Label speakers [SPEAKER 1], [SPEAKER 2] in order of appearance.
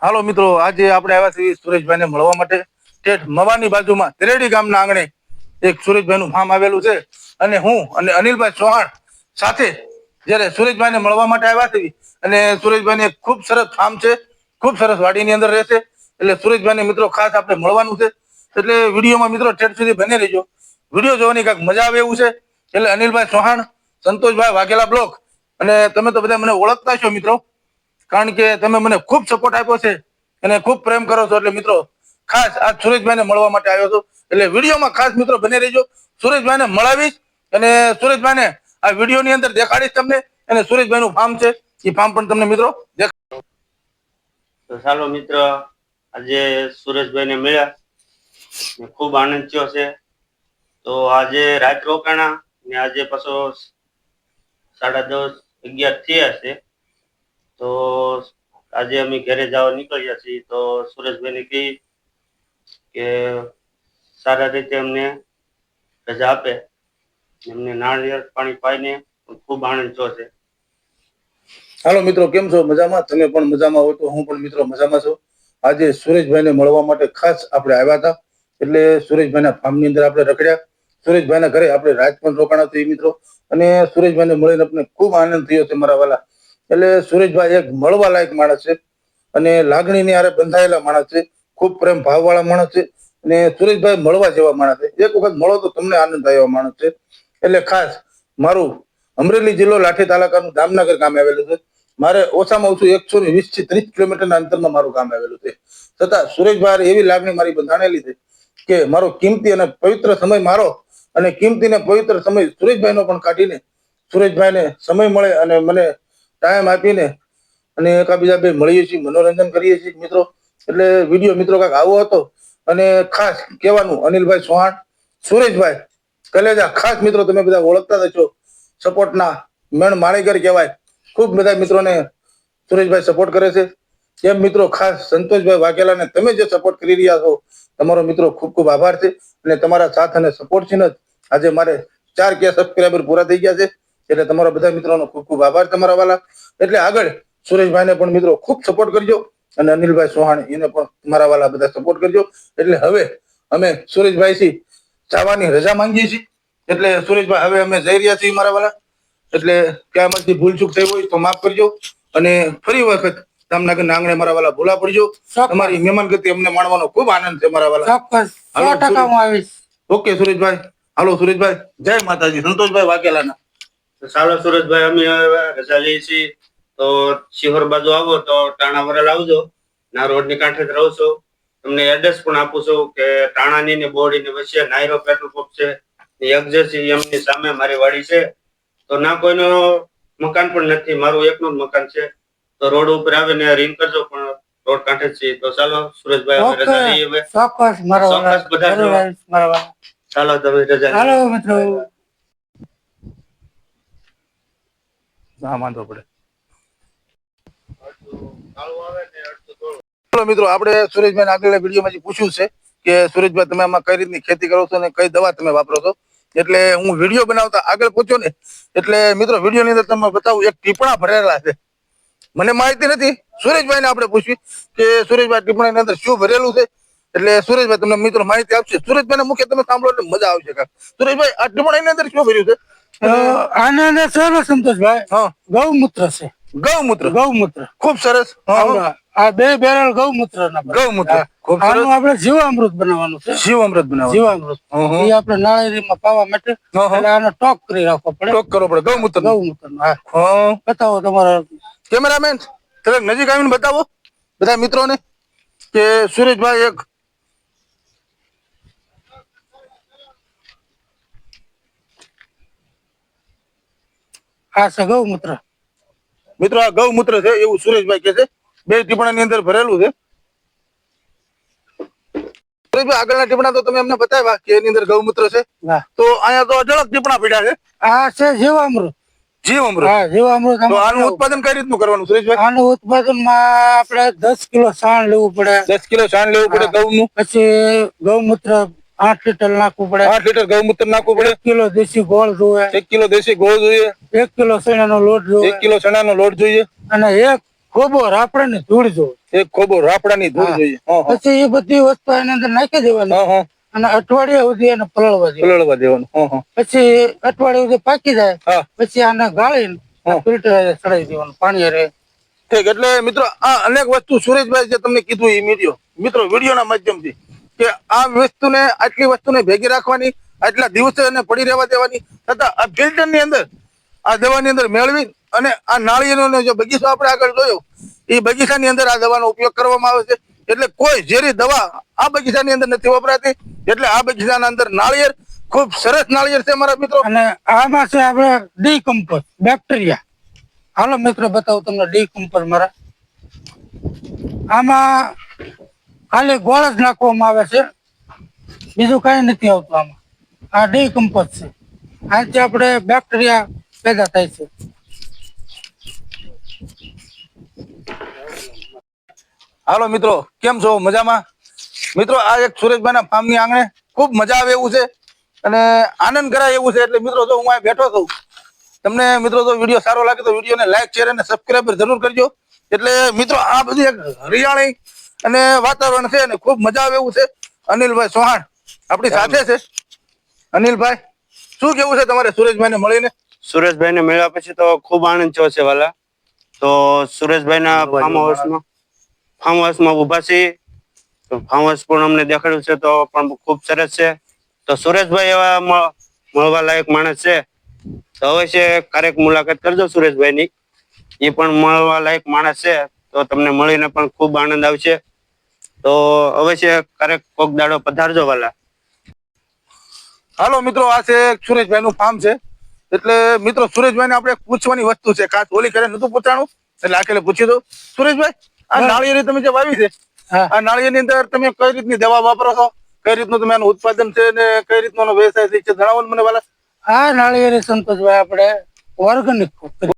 [SPEAKER 1] હાલો મિત્રો, આજે આપણે આવ્યા છીએ સુરેશભાઈને મળવા માટે. ઠેઠ મવાની બાજુમાં તેરેડી ગામના આંગણે એક સુરેશભાઈનું ફાર્મ આવેલું છે અને હું અને અનિલભાઈ ચૌહાણ સાથે જ્યારે સુરેશભાઈને મળવા માટે આવ્યા છીએ અને સુરેશભાઈને ખૂબ સરસ ફાર્મ છે, ખૂબ સરસ વાડીની અંદર રહેશે. એટલે સુરેશભાઈને મિત્રો ખાસ આપણે મળવાનું છે, એટલે વિડીયોમાં મિત્રો ઠેઠ સુધી બને રહીજો. વિડીયો જોવાની કાંઈક મજા આવે એવું છે. એટલે અનિલભાઈ ચૌહાણ, સંતોષભાઈ વાઘેલા બ્લોક, અને તમે તો બધા મને ઓળખતા છો મિત્રો, કારણ કે તમે મને ખૂબ સપોર્ટ આપ્યો છે અને ખૂબ પ્રેમ કરો છો. એટલે મિત્રો ખાસ આ સુરેશભાઈને મળવા માટે આવ્યો છું. એટલે વિડીયોમાં ખાસ મિત્રો બને રહેજો. સુરેશભાઈને મળાવીશ અને સુરેશભાઈને આ વિડીયોની અંદર દેખાડીશ તમને. અને સુરેશભાઈનું ફાર્મ છે, એ ફાર્મ પણ તમને મિત્રો દેખાડો.
[SPEAKER 2] તો ચાલો મિત્ર, આજે સુરેશભાઈને મળ્યા, ખૂબ આનંદ થયો છે. તો આજે રાત રોકાણા ને આજે પાછો 10:30-11 થયા છે. તો આજે અમે ઘરે જવા નીકળ્યા છીએ. તો સુરેશભાઈને કહી કે સારા રીતે અમને રજા આપે, એમને નાળિયેર પાણી પાઈને ખૂબ આનંદ થયો છે.
[SPEAKER 1] હાલો મિત્રો, કેમ છો? મજામાં? તમે પણ મજામાં હોય તો હું પણ મિત્રો મજામાં છું. આજે સુરેશભાઈને મળવા માટે ખાસ આપણે આવ્યા હતા. એટલે સુરેશભાઈના ફાર્મની અંદર આપણે રખડ્યા. સુરેશભાઈના ઘરે આપણે રાત પણ રોકાણા થઈ મિત્રો, અને સુરેશભાઈને મળીને આપણે ખૂબ આનંદ થયો છે મારા વાલા. એટલે સુરેશભાઈ એક મળવા લાયક માણસ છે અને લાગણીની હારે બંધાયેલા માણસ છે, ખૂબ પ્રેમ ભાવવાળા માણસ છે. અને સુરેશભાઈ મળવા જેવા માણસ છે. એક વખત મળો તો તમને આનંદ થાય એવા માણસ છે. એટલે ખાસ મારું અમરેલી જિલ્લો લાઠી તાલુકાનું દામનગર ગામ આવેલું છે. મારે ઓછામાં ઓછું 120 થી 30 કિલોમીટરના અંતરમાં મારું ગામ આવેલું છે. છતાં સુરેશભાઈ એવી લાગણી મારી બંધાણેલી છે કે મારો કિંમતી અને પવિત્ર સમય મારો અને કિંમતી ને પવિત્ર સમય સુરેશભાઈનો પણ કાઢીને સુરેશભાઈને સમય મળે અને મને ટાઈમ આપીને અને એકાબીજા બે મળીએ છીએ, મનોરંજન કરીએ છીએ મિત્રો. એટલે વિડીયો મિત્રો કાંઈક આવો હતો. અને ખાસ કહેવાનું, અનિલભાઈ ચૌહાણ, સુરેશભાઈ કલેજા, ખાસ મિત્રો તમે બધા ઓળખતા છો. સપોર્ટના મેણ માળીગર કહેવાય. ખૂબ બધા મિત્રોને સુરેશભાઈ સપોર્ટ કરે છે. એમ મિત્રો ખાસ સંતોષભાઈ વાઘેલાને તમે જે સપોર્ટ કરી રહ્યા છો, તમારો મિત્રો ખૂબ ખૂબ આભાર છે. અને તમારા સાથ અને સપોર્ટથી જ આજે મારે 4K સબસ્ક્રાઈબર પૂરા થઈ ગયા છે. એટલે તમારા બધા મિત્રોનો ખૂબ ખૂબ આભાર તમારા વાલા. એટલે આગળ સુરેશભાઈને પણ મિત્રો ખૂબ સપોર્ટ કરજો અને અનિલભાઈ ચૌહાણ એને પણ તમારા વાલા બધા સપોર્ટ કરજો. એટલે હવે અમે સુરેશભાઈથી જવાની રજા માંગીએ છીએ. એટલે સુરેશભાઈ હવે અમે જઈ રહ્યા છીએ મારા વાલા. એટલે ક્યાંમાંથી ભૂલચૂક થઈ હોય તો માફ કરજો. અને ફરી વખત દામનગર આંગણે મારા વાલા ભૂલા પડજો. તમારી મહેમાનગતિ અમને માણવાનો ખૂબ આનંદ છે મારા વાલા.
[SPEAKER 3] ચોક્કસ 100% હું આવીશ.
[SPEAKER 1] ઓકે સુરેશભાઈ. હાલો સુરેશભાઈ, જય માતાજી. સંતોષભાઈ વાઘેલાના.
[SPEAKER 2] ચાલો સુરેશભાઈ, અમે હવે રજા લઈએ છીએ. તો શિહોર બાજુ આવો તો ટાણા વરલ આવજો. ના રોડ ની કાંઠે જ રહું છું. તમને એડ્રેસ પણ આપું છું કે ટાણાની ને બોડી ની વચ્ચે નાયરો પેટ્રોલ પંપ છે, એક્ઝેસી એમની સામે મારી વાડી છે. તો ના કોઈનો મકાન પણ નથી, મારું એકનું જ મકાન છે. તો રોડ ઉપર આવીને રિંગ કરજો, પણ રોડ કાંઠે જ છે. તો ચાલો સુરેશભાઈ, હવે રજા લઈએ. હવે
[SPEAKER 3] ચોક્કસ મારા
[SPEAKER 2] બધા ચાલો તમે રજા.
[SPEAKER 3] હાલો મિત્રો.
[SPEAKER 1] હા, વાંધો પડે. મિત્રો આપણે સુરેશભાઈ આગળ વિડીયોમાં પૂછ્યું છે કે સુરેશભાઈ તમે આમાં કઈ રીતની ખેતી કરો છો અને કઈ દવા તમે વાપરો છો. એટલે હું વિડીયો બનાવતા આગળ પહોંચ્યો ને એટલે મિત્રો વિડીયોની અંદર તમને બતાવું, એક ટીપણા ભરેલા છે. મને માહિતી નથી, સુરેશભાઈને આપણે પૂછવી કે સુરેશભાઈ ટીપણાની અંદર શું ભરેલું છે. એટલે સુરેશભાઈ તમને મિત્રો માહિતી આપશે. સુરેશભાઈને મુખ્ય તમે સાંભળો એટલે મજા આવશે. સુરેશભાઈ, આ ટીપણાની અંદર શું ભર્યું છે?
[SPEAKER 3] આના અંદર સરસ સંતોષભાઈ,
[SPEAKER 1] હા,
[SPEAKER 3] ગૌમૂત્ર છે.
[SPEAKER 1] ગૌમૂત્ર.
[SPEAKER 3] ગૌમૂત્ર
[SPEAKER 1] ખૂબ સરસ.
[SPEAKER 3] આ 2 બેરલ ગૌમૂત્ર ના.
[SPEAKER 1] ગૌમૂત્ર ખૂબ સરસ.
[SPEAKER 3] આનું આપણે જીવામૃત બનાવવાનું છે.
[SPEAKER 1] જીવામૃત બનાવવાનું.
[SPEAKER 3] જીવામૃત એ આપણે નાળિયેરીમાં પાવા માટે એટલે આનો ટોક કરી રાખવો પડે.
[SPEAKER 1] ટોક કરવો પડે ગૌમૂત્ર.
[SPEAKER 3] ગૌમૂત્ર. હા, બતાવો તમારા
[SPEAKER 1] કેમેરામેન, તમે નજીક આવીને બતાવો બધા મિત્રોને કે સુરેશભાઈ એક
[SPEAKER 3] આ છે ગૌમૂત્ર.
[SPEAKER 1] મિત્રો આ ગૌમૂત્ર છે એવું સુરેશભાઈ કહે છે. 2 ટીપણાની અંદર ભરેલું છે. સુરેશભાઈ, આગળના ટીપણા તો તમે અમને બતાવ્યા કે એની અંદર ગૌમૂત્ર છે. તો અહીંયા તો અઢળક ટીપણા પડ્યા છે.
[SPEAKER 3] આ છે જીવામૃત.
[SPEAKER 1] જીવામૃત.
[SPEAKER 3] હા, જીવામૃત.
[SPEAKER 1] તો આનું ઉત્પાદન કઈ રીતનું કરવાનું સુરેશભાઈ?
[SPEAKER 3] આનું ઉત્પાદન માં આપણે 10 કિલો છાણ લેવું પડે.
[SPEAKER 1] 10 કિલો છાણ લેવું પડે ગૌનું.
[SPEAKER 3] પછી ગૌમૂત્ર 8 લીટર નાખવું પડે.
[SPEAKER 1] 8 લીટર ગૌમૂત્ર નાખવું પડે.
[SPEAKER 3] 1 કિલો દેશી ગોળ જોઈએ.
[SPEAKER 1] 1 કિલો દેશી ગોળ જોઈએ.
[SPEAKER 3] 1 કિલો ચણાનો લોટ જોઈએ.
[SPEAKER 1] 1 કિલો ચણાનો લોટ જોઈએ.
[SPEAKER 3] અને 1 ખોબો રાપડે ને ધૂળ જોવે.
[SPEAKER 1] એક ખોબો રાપડાની ધૂળ
[SPEAKER 3] હા.
[SPEAKER 1] જોઈએ. હા, હા.
[SPEAKER 3] પછી એ બધી વસ્તુ એની અંદર નાખી દેવાની
[SPEAKER 1] હા, હા.
[SPEAKER 3] અને અઠવાડિયા સુધી એને પલળવા દેવાનું.
[SPEAKER 1] પલળવા દેવાનું. હા, હા.
[SPEAKER 3] પછી અઠવાડિયા સુધી પાકી જાય
[SPEAKER 1] હા.
[SPEAKER 3] પછી આને ગાળીને
[SPEAKER 1] હા.
[SPEAKER 3] ફિલ્ટર ચડાવી દેવાનું પાણી રહે.
[SPEAKER 1] ઠીક. એટલે મિત્રો આ અનેક વસ્તુ સુરેશભાઈ જે તમને કીધું એ મિત્રો વિડીયોના માધ્યમથી કે આ વસ્તુને આટલી વસ્તુને ભેગી રાખવાની, આટલા દિવસે એને પડી રહેવા દેવાની, તથા આ ફિલ્ટરની અંદર આ દવાની અંદર મેળવી અને આ નાળિયેરનો જે બગીચો આપણે આગળ જોયો એ બગીચાની અંદર આ દવાનો ઉપયોગ કરવામાં આવે છે. એટલે કોઈ ઝેરી દવા આ બગીચાની અંદર નથી વપરાતી. એટલે આ બગીચાના અંદર નાળિયેર ખૂબ સરસ નાળિયેર છે મારા મિત્રો.
[SPEAKER 3] અને આમાં છે આપણે ડીકમ્પોઝ બેક્ટેરિયા. હાલો મિત્રો બતાવું તમને ડીકમ્પોઝ મારા. આમાં ખાલી ગોળ જ નાખવામાં આવે છે, બીજું કઈ નથી આવતું આમાં. આ ડીકમ્પોઝ છે, આથી આપણે બેક્ટેરિયા પેદા થાય છે.
[SPEAKER 1] હાલો મિત્રો, કેમ છો? મજામાં? મિત્રો આ એક સુરેશભાઈના ફાર્મની આંગણે ખૂબ મજા આવે એવું છે અને આનંદ કરાય એવું છે. એટલે મિત્રો જો હું અહીં બેઠો છું, તમને મિત્રો જો વિડીયો સારો લાગે તો વિડીયોને લાઈક, શેર અને સબસ્ક્રાઈબ જરૂર કરજો. એટલે મિત્રો આ બધી એક હરિયાળી અને વાતાવરણ છે અને ખૂબ મજા આવે એવું છે. અનિલભાઈ ચૌહાણ આપણી સાથે છે. અનિલભાઈ, શું કેવું છે તમારે સુરેશભાઈને મળીને?
[SPEAKER 2] સુરેશભાઈને મળ્યા પછી તો ખૂબ આનંદ થયો છે વાલા. તો સુરેશભાઈના ફાર્મ હાઉસમાં ઉભા છીએ. તો ફાર્મ હાઉસ પણ અમને દેખાડ્યું છે તો પણ ખૂબ સરસ છે. તો સુરેશભાઈ એવા મળવા લાયક માણસ છે. તો અવશ્ય ક્યારેક મુલાકાત કરજો સુરેશભાઈની. એ પણ મળવા લાયક માણસ છે તો તમને મળીને પણ ખૂબ આનંદ આવશે. તો અવશ્ય ક્યારેક કોક દાડો પધારજો વાલા.
[SPEAKER 1] હાલો મિત્રો, આ છે સુરેશભાઈનું ફાર્મ છે. એટલે મિત્રો સુરેશભાઈને આપણે પૂછવાની વસ્તુ છે, ખાસ ઓલી કરે નતું પૂછાણું એટલે આખેલે પૂછી દઉં. સુરેશભાઈ, આ નાળિયેરી તમે જે વાવી છે,
[SPEAKER 3] હા.
[SPEAKER 1] આ નાળિયેરની અંદર તમે કઈ રીતની દવા વાપરો છો, કઈ રીતનું તમે આનું ઉત્પાદન છે ને કઈ રીતનો વ્યવસાય છે જણાવો ને મને વાલા.
[SPEAKER 3] આ નાળિયેરી સંતોષભાઈ આપણે ઓર્ગેનિક